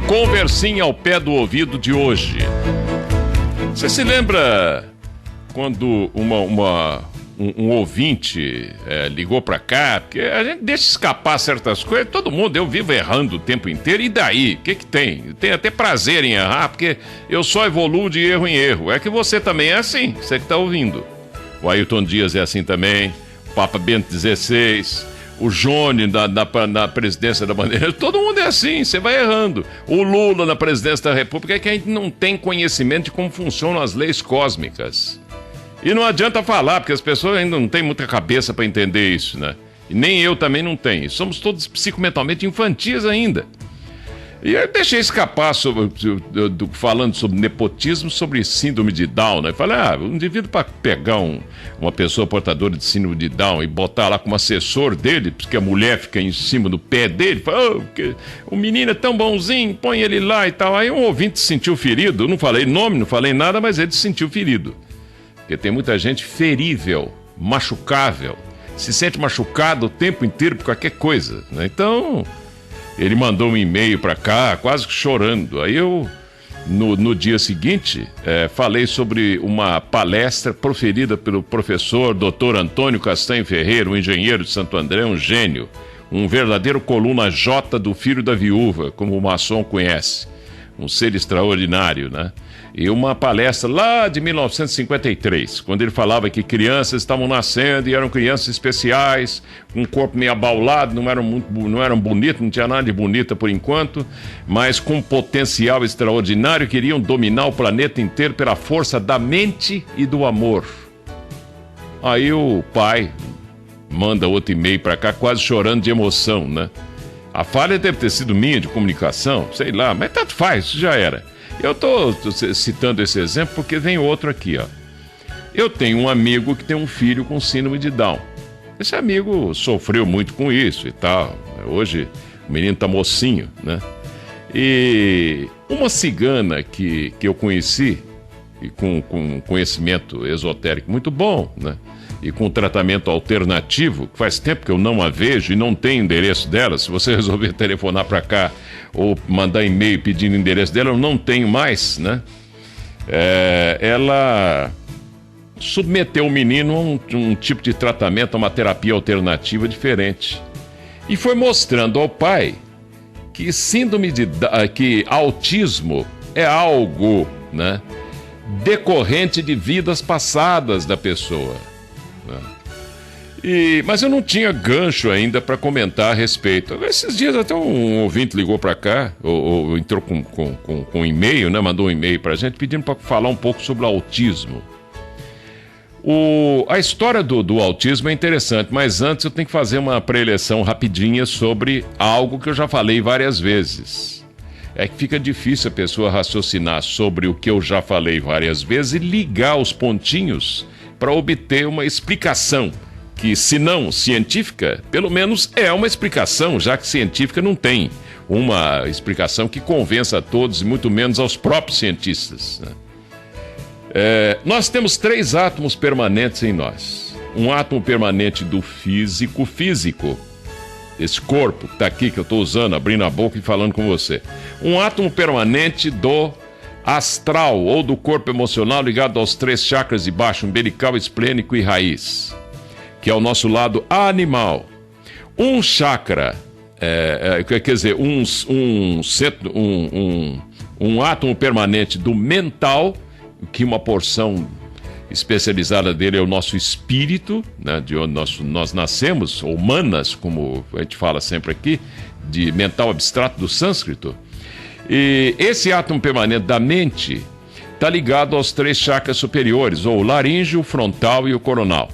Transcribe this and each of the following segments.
Conversinha ao pé do ouvido de hoje. Você se lembra quando um ouvinte ligou pra cá? Porque a gente deixa escapar certas coisas. Todo mundo, eu vivo errando o tempo inteiro. E daí? O que tem? Eu tenho até prazer em errar, porque eu só evoluo de erro em erro. É que você também é assim, você que tá ouvindo. O Ailton Dias é assim também, o Papa Bento XVI... O Jônio na presidência da Bandeira, todo mundo é assim, você vai errando. O Lula na presidência da República é que a gente não tem conhecimento de como funcionam as leis cósmicas. E não adianta falar, porque as pessoas ainda não têm muita cabeça para entender isso, né? E nem eu também não tenho. Somos todos psicomentalmente infantis ainda. E eu deixei escapar falando sobre nepotismo, sobre síndrome de Down, né? Falei, um indivíduo para pegar uma pessoa portadora de síndrome de Down e botar lá como assessor dele, porque a mulher fica em cima do pé dele, fala, o menino é tão bonzinho, põe ele lá e tal. Aí um ouvinte se sentiu ferido, eu não falei nome, não falei nada, mas ele se sentiu ferido. Porque tem muita gente ferível, machucável, se sente machucado o tempo inteiro por qualquer coisa, né? Então... Ele mandou um e-mail para cá, quase que chorando. Aí eu, no dia seguinte, falei sobre uma palestra proferida pelo professor Dr. Antônio Castanho Ferreira, um engenheiro de Santo André, um gênio, um verdadeiro coluna J do filho da viúva, como o maçom conhece. Um ser extraordinário, né? E uma palestra lá de 1953, quando ele falava que crianças estavam nascendo e eram crianças especiais, com um corpo meio abaulado, não eram bonitas, não tinha nada de bonita por enquanto, mas com potencial extraordinário, queriam dominar o planeta inteiro pela força da mente e do amor. Aí o pai manda outro e-mail para cá, quase chorando de emoção, né? A falha deve ter sido minha de comunicação, sei lá, mas tanto faz, isso já era. Eu tô citando esse exemplo porque vem outro aqui, ó. Eu tenho um amigo que tem um filho com síndrome de Down. Esse amigo sofreu muito com isso e tal. Hoje o menino tá mocinho, né? E uma cigana que eu conheci, e com conhecimento esotérico muito bom, né? E com tratamento alternativo, que faz tempo que eu não a vejo e não tenho endereço dela. Se você resolver telefonar para cá ou mandar e-mail pedindo endereço dela, eu não tenho mais, né? Ela submeteu o menino a um tipo de tratamento, a uma terapia alternativa diferente. E foi mostrando ao pai que que autismo é algo, né, decorrente de vidas passadas da pessoa. Mas eu não tinha gancho ainda para comentar a respeito. Esses dias até um ouvinte ligou para cá, ou entrou com um e-mail, né? Mandou um e-mail para a gente pedindo para falar um pouco sobre o autismo. A história do autismo é interessante, mas antes eu tenho que fazer uma preleção rapidinha sobre algo que eu já falei várias vezes. É que fica difícil a pessoa raciocinar sobre o que eu já falei várias vezes e ligar os pontinhos para obter uma explicação que, se não científica, pelo menos é uma explicação, já que científica não tem uma explicação que convença a todos, e muito menos aos próprios cientistas, né? Nós temos 3 átomos permanentes em nós. Um átomo permanente do físico, esse corpo que está aqui, que eu estou usando, abrindo a boca e falando com você. Um átomo permanente do astral, ou do corpo emocional, ligado aos 3 chakras de baixo, umbilical, esplênico e raiz, que é o nosso lado animal. Um chakra, quer dizer, um átomo permanente do mental, que uma porção especializada dele é o nosso espírito, né, de onde nós nascemos, ou manas, como a gente fala sempre aqui, de mental abstrato do sânscrito. E esse átomo permanente da mente está ligado aos 3 chakras superiores, ou o laríngeo, o frontal e o coronal.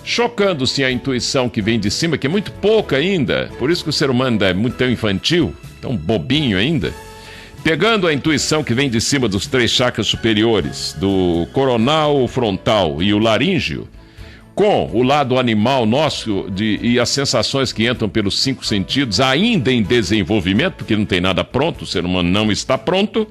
Chocando-se a intuição que vem de cima, que é muito pouca ainda, por isso que o ser humano ainda é muito tão infantil, tão bobinho ainda, pegando a intuição que vem de cima dos 3 chakras superiores, do coronal, o frontal e o laríngeo, com o lado animal nosso e as sensações que entram pelos 5 sentidos ainda em desenvolvimento, porque não tem nada pronto, o ser humano não está pronto.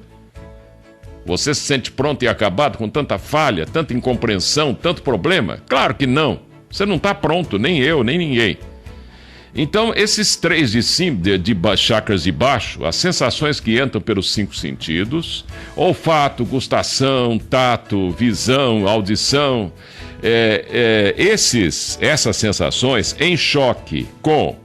Você se sente pronto e acabado com tanta falha, tanta incompreensão, tanto problema? Claro que não. Você não está pronto, nem eu, nem ninguém. Então, esses três de cima, chakras de baixo, as sensações que entram pelos 5 sentidos, olfato, gustação, tato, visão, audição, essas sensações em choque com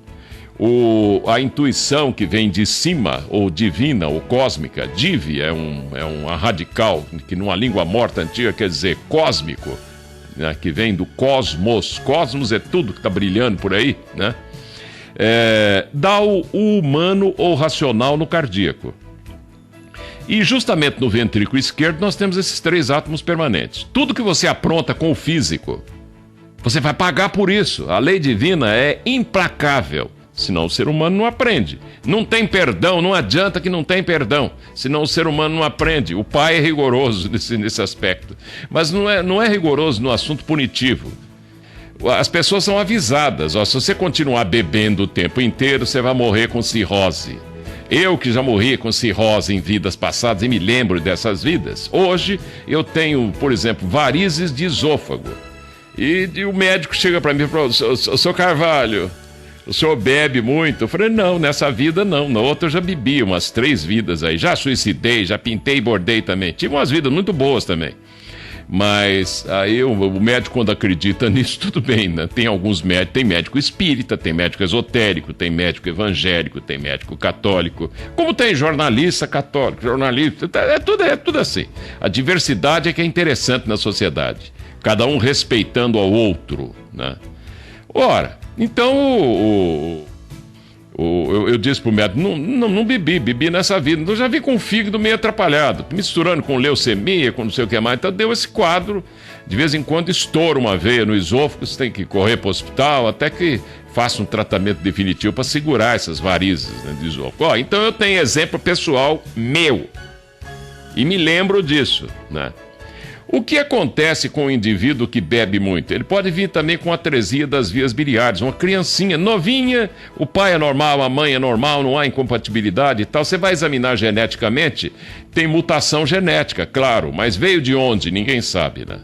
a intuição que vem de cima, ou divina, ou cósmica. Divi é uma radical, que numa língua morta antiga quer dizer cósmico, né, que vem do cosmos. Cosmos é tudo que está brilhando por aí, né? Dá o humano ou racional no cardíaco. E justamente no ventrículo esquerdo nós temos esses 3 átomos permanentes. Tudo que você apronta com o físico, você vai pagar por isso. A lei divina é implacável, senão o ser humano não aprende. Não tem perdão, não adianta que não tem perdão, senão o ser humano não aprende. O pai é rigoroso nesse aspecto, mas não é rigoroso no assunto punitivo. As pessoas são avisadas, se você continuar bebendo o tempo inteiro, você vai morrer com cirrose. Eu que já morri com cirrose em vidas passadas e me lembro dessas vidas. Hoje eu tenho, por exemplo, varizes de esôfago. E o médico chega para mim e fala: Sr. Carvalho, o senhor bebe muito? Eu falei: não, nessa vida não, na outra eu já bebi umas 3 vidas aí. Já suicidei, já pintei e bordei também. Tive umas vidas muito boas também. Mas aí o médico, quando acredita nisso, tudo bem, né? Tem alguns médicos, tem médico espírita, tem médico esotérico, tem médico evangélico, tem médico católico, como tem jornalista católico, jornalista, é tudo assim. A diversidade é que é interessante na sociedade, cada um respeitando ao outro, né? Ora, então eu disse pro médico: não bebi nessa vida. Então já vi com o fígado meio atrapalhado, misturando com leucemia, com não sei o que mais. Então deu esse quadro, de vez em quando estoura uma veia no esôfago, você tem que correr para o hospital, até que faça um tratamento definitivo para segurar essas varizes, né, de esôfago. Então eu tenho exemplo pessoal meu, e me lembro disso, né? O que acontece com o indivíduo que bebe muito? Ele pode vir também com atresia das vias biliares. Uma criancinha novinha, o pai é normal, a mãe é normal, não há incompatibilidade e tal. Você vai examinar geneticamente, tem mutação genética, claro, mas veio de onde? Ninguém sabe, né?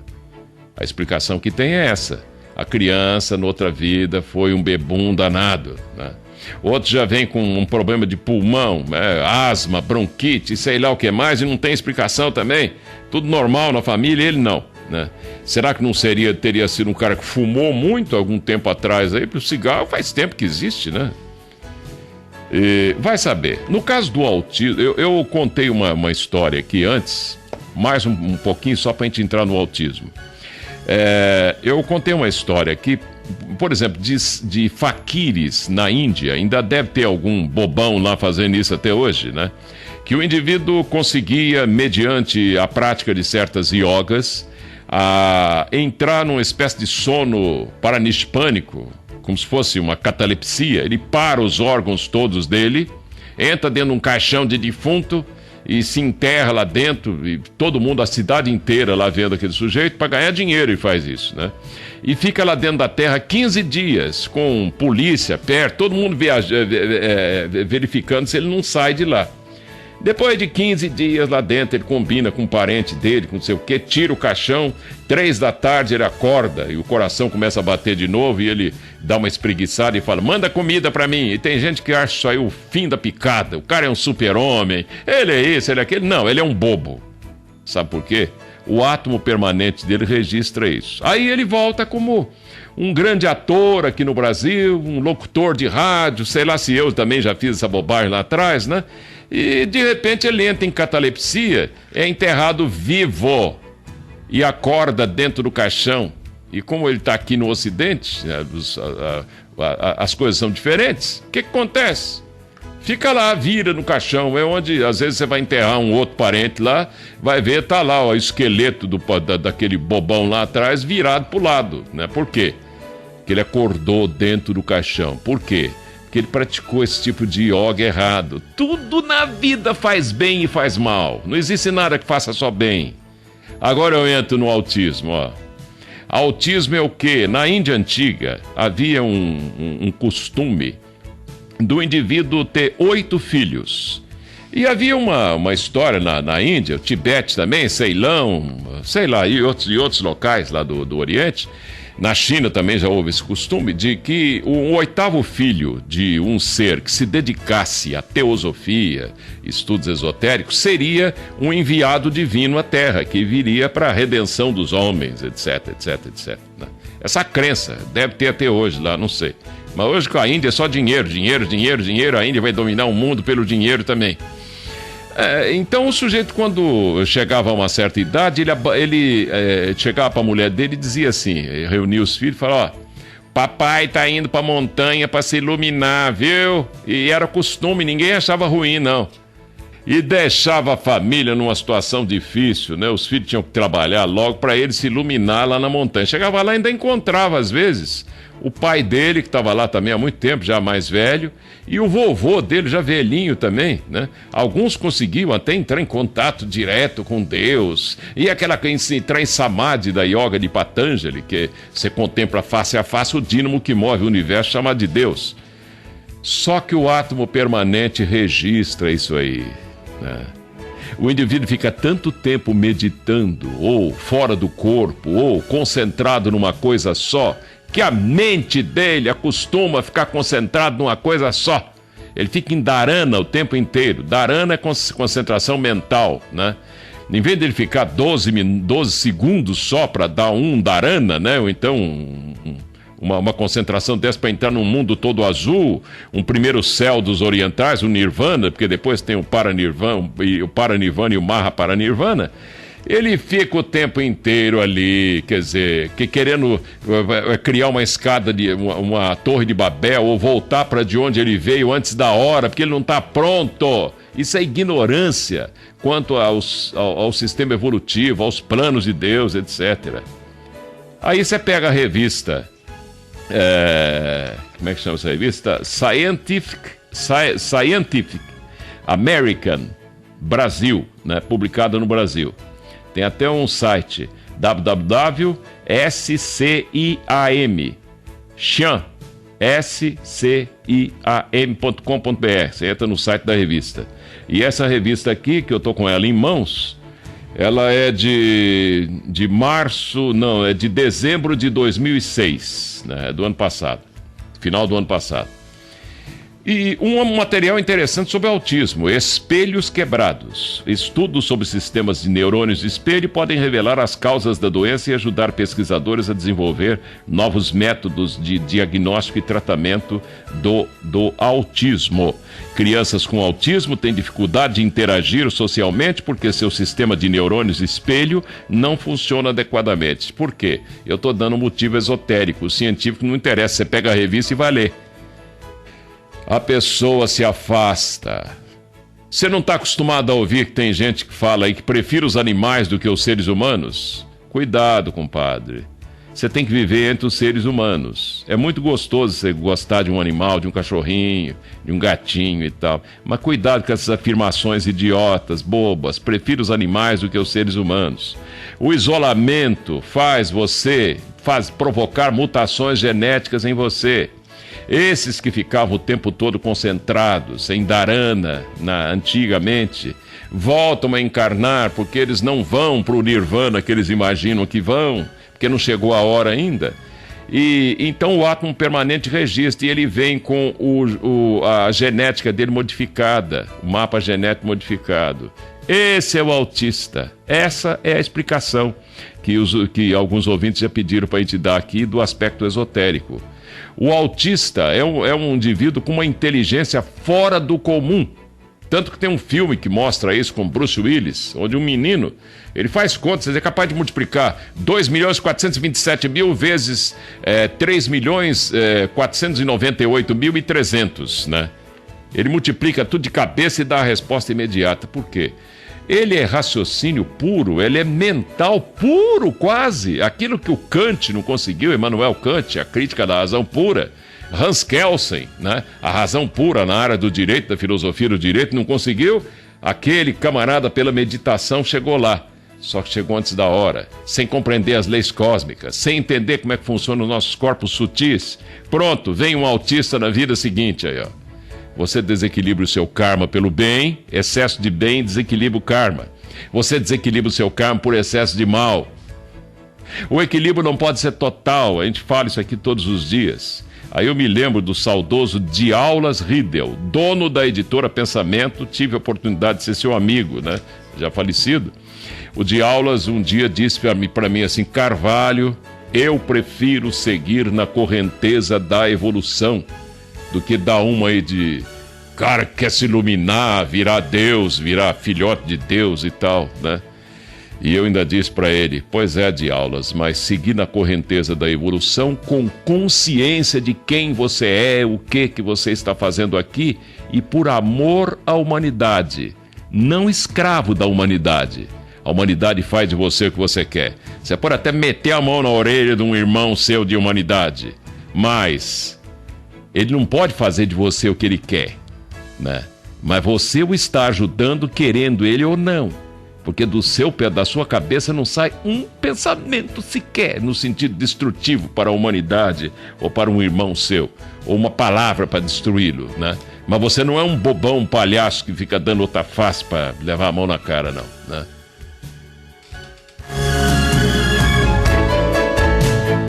A explicação que tem é essa. A criança, noutra vida, foi um bebum danado, né? Outros já vem com um problema de pulmão, asma, bronquite, sei lá o que mais, e não tem explicação também. Tudo normal na família, ele não, né? Será que não teria sido um cara que fumou muito algum tempo atrás aí? Porque o cigarro faz tempo que existe, né? Vai saber. No caso do autismo, eu contei uma história aqui antes, mais um pouquinho só para a gente entrar no autismo. Eu contei uma história aqui, por exemplo, de faquires na Índia. Ainda deve ter algum bobão lá fazendo isso até hoje, né? Que o indivíduo conseguia, mediante a prática de certas yogas, entrar numa espécie de sono paranispânico, como se fosse uma catalepsia. Ele para os órgãos todos dele, entra dentro de um caixão de defunto e se enterra lá dentro, e todo mundo, a cidade inteira lá vendo aquele sujeito, para ganhar dinheiro, e faz isso, né? E fica lá dentro da terra 15 dias, com polícia perto, todo mundo verificando se ele não sai de lá. Depois de 15 dias lá dentro, ele combina com um parente dele, com não sei o quê, tira o caixão, 3 da tarde ele acorda e o coração começa a bater de novo e ele dá uma espreguiçada e fala: manda comida pra mim. E tem gente que acha isso aí o fim da picada, o cara é um super-homem, ele é isso, ele é aquele. Não, ele é um bobo. Sabe por quê? O átomo permanente dele registra isso. Aí ele volta como um grande ator aqui no Brasil, um locutor de rádio, sei lá se eu também já fiz essa bobagem lá atrás, né? E de repente ele entra em catalepsia, é enterrado vivo e acorda dentro do caixão. E como ele está aqui no Ocidente, as coisas são diferentes. O que acontece? Fica lá, vira no caixão, é onde às vezes você vai enterrar um outro parente lá, vai ver, tá lá o esqueleto daquele bobão lá atrás virado pro lado, né? Por quê? Porque ele acordou dentro do caixão. Por quê? Porque ele praticou esse tipo de yoga errado. Tudo na vida faz bem e faz mal. Não existe nada que faça só bem. Agora eu entro no autismo, ó. Autismo é o quê? Na Índia antiga havia um costume do indivíduo ter 8 filhos. E havia uma história na Índia, o Tibete também, Ceilão, sei lá, e outros locais lá do Oriente, Na China também já houve esse costume de que o oitavo filho de um ser que se dedicasse à teosofia, estudos esotéricos, seria um enviado divino à Terra, que viria para a redenção dos homens, etc, etc, etc. Essa crença deve ter até hoje lá, não sei. Mas hoje com a Índia é só dinheiro, dinheiro, dinheiro, dinheiro. A Índia vai dominar o mundo pelo dinheiro também. Então o sujeito, quando chegava a uma certa idade, ele chegava para a mulher dele e dizia assim, reunia os filhos e falava, papai tá indo para a montanha para se iluminar, viu? E era costume, ninguém achava ruim, não. E deixava a família numa situação difícil, né? Os filhos tinham que trabalhar logo para ele se iluminar lá na montanha. Chegava lá e ainda encontrava, às vezes, o pai dele, que estava lá também há muito tempo, já mais velho, e o vovô dele, já velhinho também, né? Alguns conseguiam até entrar em contato direto com Deus, e aquela entrar em Samadhi da Yoga de Patanjali, que você contempla face a face o dínamo que move o universo, chamado de Deus. Só que o átomo permanente registra isso aí, né? O indivíduo fica tanto tempo meditando, ou fora do corpo, ou concentrado numa coisa só, que a mente dele acostuma a ficar concentrado numa coisa só. Ele fica em dharana o tempo inteiro. Dharana é concentração mental, né? Em vez de ele ficar 12 segundos só para dar um dharana, né? Ou então uma concentração dessa para entrar num mundo todo azul, um primeiro céu dos orientais, o Nirvana, porque depois tem o Paranirvana e o Mahaparanirvana. Ele fica o tempo inteiro ali, quer dizer, querendo criar uma escada, uma torre de Babel, ou voltar para de onde ele veio antes da hora, porque ele não está pronto. Isso é ignorância quanto ao sistema evolutivo, aos planos de Deus, etc. Aí você pega a revista, como é que chama essa revista? Scientific American Brasil, né? Publicada no Brasil. Tem até um site, SCIAM.com.br. Você entra no site da revista. E essa revista aqui, que eu tô com ela em mãos, ela é de dezembro de 2006, né? Do ano passado, final do ano passado. E um material interessante sobre autismo, espelhos quebrados. Estudos sobre sistemas de neurônios de espelho podem revelar as causas da doença e ajudar pesquisadores a desenvolver novos métodos de diagnóstico e tratamento do autismo. Crianças com autismo têm dificuldade de interagir socialmente porque seu sistema de neurônios de espelho não funciona adequadamente. Por quê? Eu estou dando um motivo esotérico, o científico não interessa, você pega a revista e vai ler. A pessoa se afasta. Você não está acostumado a ouvir que tem gente que fala aí que prefere os animais do que os seres humanos? Cuidado, compadre. Você tem que viver entre os seres humanos. É muito gostoso você gostar de um animal, de um cachorrinho, de um gatinho e tal. Mas cuidado com essas afirmações idiotas, bobas. Prefiro os animais do que os seres humanos. O isolamento faz provocar mutações genéticas em você. Esses que ficavam o tempo todo concentrados em dharana, antigamente, voltam a encarnar porque eles não vão para o nirvana que eles imaginam que vão, porque não chegou a hora ainda. E então o átomo permanente registra e ele vem com a genética dele modificada, o mapa genético modificado. Esse é o autista. Essa é a explicação que alguns ouvintes já pediram para a gente dar aqui do aspecto esotérico. O autista é um indivíduo com uma inteligência fora do comum. Tanto que tem um filme que mostra isso com Bruce Willis, onde um menino, ele faz contas, ele é capaz de multiplicar 2.427.000 vezes 3.498.300, né? Ele multiplica tudo de cabeça e dá a resposta imediata. Por quê? Ele é raciocínio puro, ele é mental puro quase. Aquilo que o Kant não conseguiu, Immanuel Kant, a crítica da razão pura. Hans Kelsen, né? A razão pura na área do direito, da filosofia do direito, não conseguiu. Aquele camarada pela meditação chegou lá. Só que chegou antes da hora, sem compreender as leis cósmicas, sem entender como é que funcionam os nossos corpos sutis. Pronto, vem um autista na vida seguinte aí, ó. Você desequilibra o seu karma pelo bem, excesso de bem desequilibra o karma. Você desequilibra o seu karma por excesso de mal. O equilíbrio não pode ser total, a gente fala isso aqui todos os dias. Aí eu me lembro do saudoso Diaulas Riedel, dono da editora Pensamento, tive a oportunidade de ser seu amigo, né? Já falecido. O Diaulas um dia disse para mim assim: Carvalho, eu prefiro seguir na correnteza da evolução do que dar uma aí de cara que quer se iluminar, virar Deus, virar filhote de Deus e tal, né? E eu ainda disse para ele: pois é, Diaulas, mas seguir na correnteza da evolução com consciência de quem você é, o que você está fazendo aqui e por amor à humanidade, não escravo da humanidade. A humanidade faz de você o que você quer. Você pode até meter a mão na orelha de um irmão seu de humanidade, mas ele não pode fazer de você o que ele quer, né? Mas você o está ajudando, querendo ele ou não. Porque da sua cabeça não sai um pensamento sequer no sentido destrutivo para a humanidade ou para um irmão seu, ou uma palavra para destruí-lo, né? Mas você não é um bobão, um palhaço que fica dando outra face para levar a mão na cara, não, né?